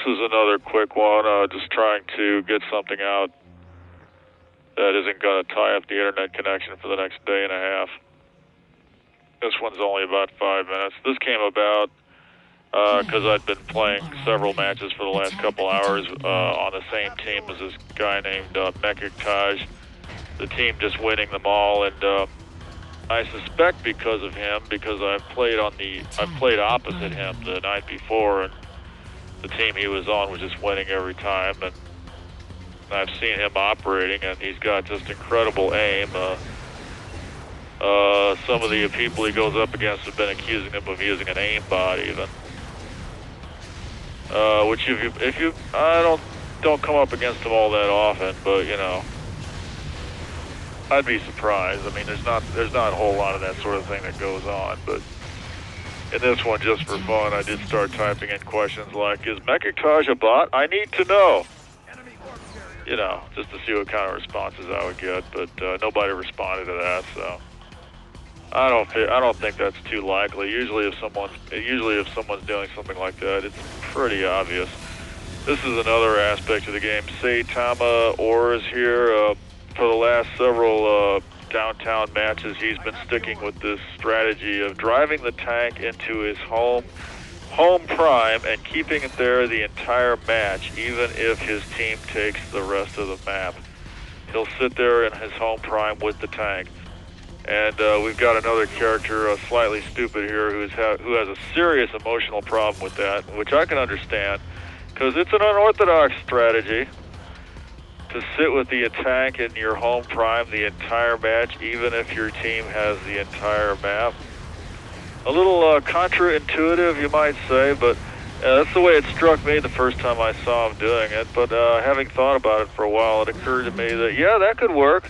is another quick one, just trying to get something out that isn't going to tie up the internet connection for the next day and a half. This one's only about 5 minutes. This came about because I'd been playing several matches for the last couple hours on the same team as this guy named Mekiktaj. The team just winning them all, and I suspect because of him, because I've played opposite him the night before, and the team he was on was just winning every time, and I've seen him operating, and he's got just incredible aim. Some of the people he goes up against have been accusing him of using an aimbot, even. Which I don't come up against him all that often, but you know, I'd be surprised. I mean, there's not a whole lot of that sort of thing that goes on, but in this one, just for fun, I did start typing in questions like, "Is Mekiktaj a bot? I need to know." You know, just to see what kind of responses I would get, but nobody responded to that, so I don't think that's too likely. Usually if someone's doing something like that, it's pretty obvious. This is another aspect of the game. Saitama Orr is here. For the last several downtown matches, he's been sticking with this strategy of driving the tank into his home prime and keeping it there the entire match, even if his team takes the rest of the map. He'll sit there in his home prime with the tank. And we've got another character, slightly stupid here, who has a serious emotional problem with that, which I can understand, because it's an unorthodox strategy to sit with the tank in your home prime the entire match, even if your team has the entire map. A little counterintuitive, you might say, but that's the way it struck me the first time I saw him doing it. But having thought about it for a while, it occurred to me that, yeah, that could work.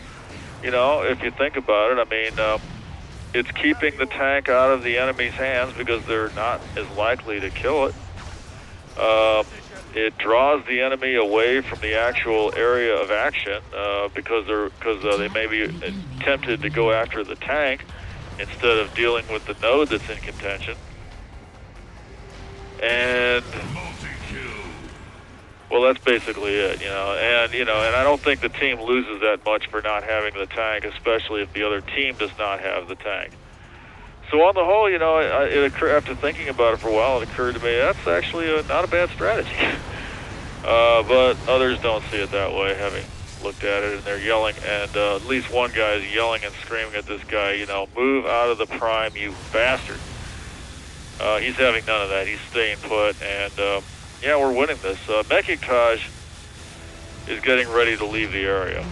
You know, if you think about it, I mean, it's keeping the tank out of the enemy's hands because they're not as likely to kill it. It draws the enemy away from the actual area of action because they may be tempted to go after the tank instead of dealing with the node that's in contention. And well, that's basically it, you know. And I don't think the team loses that much for not having the tank, especially if the other team does not have the tank. So on the whole, you know, after thinking about it for a while, it occurred to me that's actually not a bad strategy. But others don't see it that way, having looked at it, and they're yelling, and at least one guy is yelling and screaming at this guy, you know, "Move out of the prime, you bastard." He's having none of that. He's staying put, and yeah, we're winning this. Mekiktaj is getting ready to leave the area,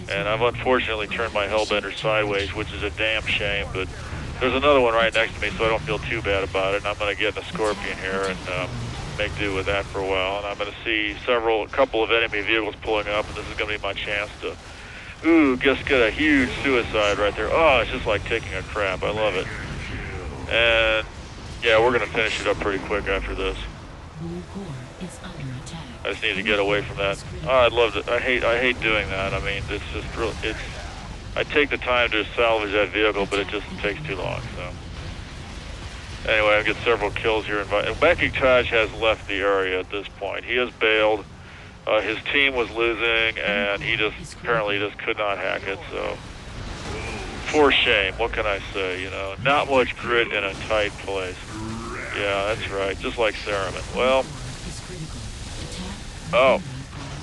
and I've unfortunately turned my Hellbender sideways, which is a damn shame, but there's another one right next to me, so I don't feel too bad about it, and I'm going to get in a Scorpion here and make do with that for a while, and I'm going to see a couple of enemy vehicles pulling up, and this is going to be my chance to, just get a huge suicide right there. Oh, it's just like taking a crap. I love it. And yeah, we're going to finish it up pretty quick after this. I just need to get away from that. Oh, I'd love to. I hate doing that. I mean, it's just real. I take the time to salvage that vehicle, but it just takes too long. So anyway, I get several kills here. Mekiktaj has left the area at this point. He has bailed. His team was losing, and he apparently could not hack it. So for shame. What can I say? You know, not much grit in a tight place. Yeah, that's right. Just like Saruman. Well. Oh,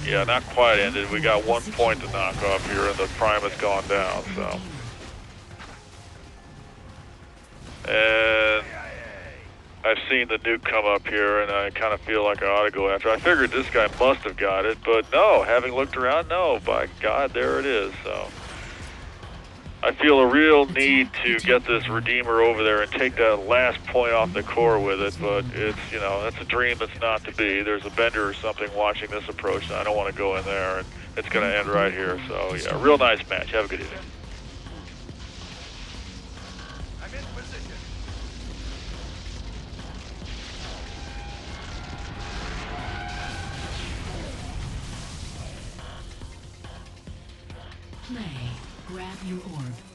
yeah, not quite ended. We got 1 point to knock off here, and the prime has gone down, so. And I've seen the nuke come up here, and I kind of feel like I ought to go after it. I figured this guy must have got it, but no, having looked around, no, by God, there it is, so. I feel a real need to get this Redeemer over there and take that last point off the core with it, but it's, you know, that's a dream that's not to be. There's a bender or something watching this approach, and I don't want to go in there, and it's going to end right here. So, yeah, real nice match. Have a good evening. I'm in position. Play. Grab your orb.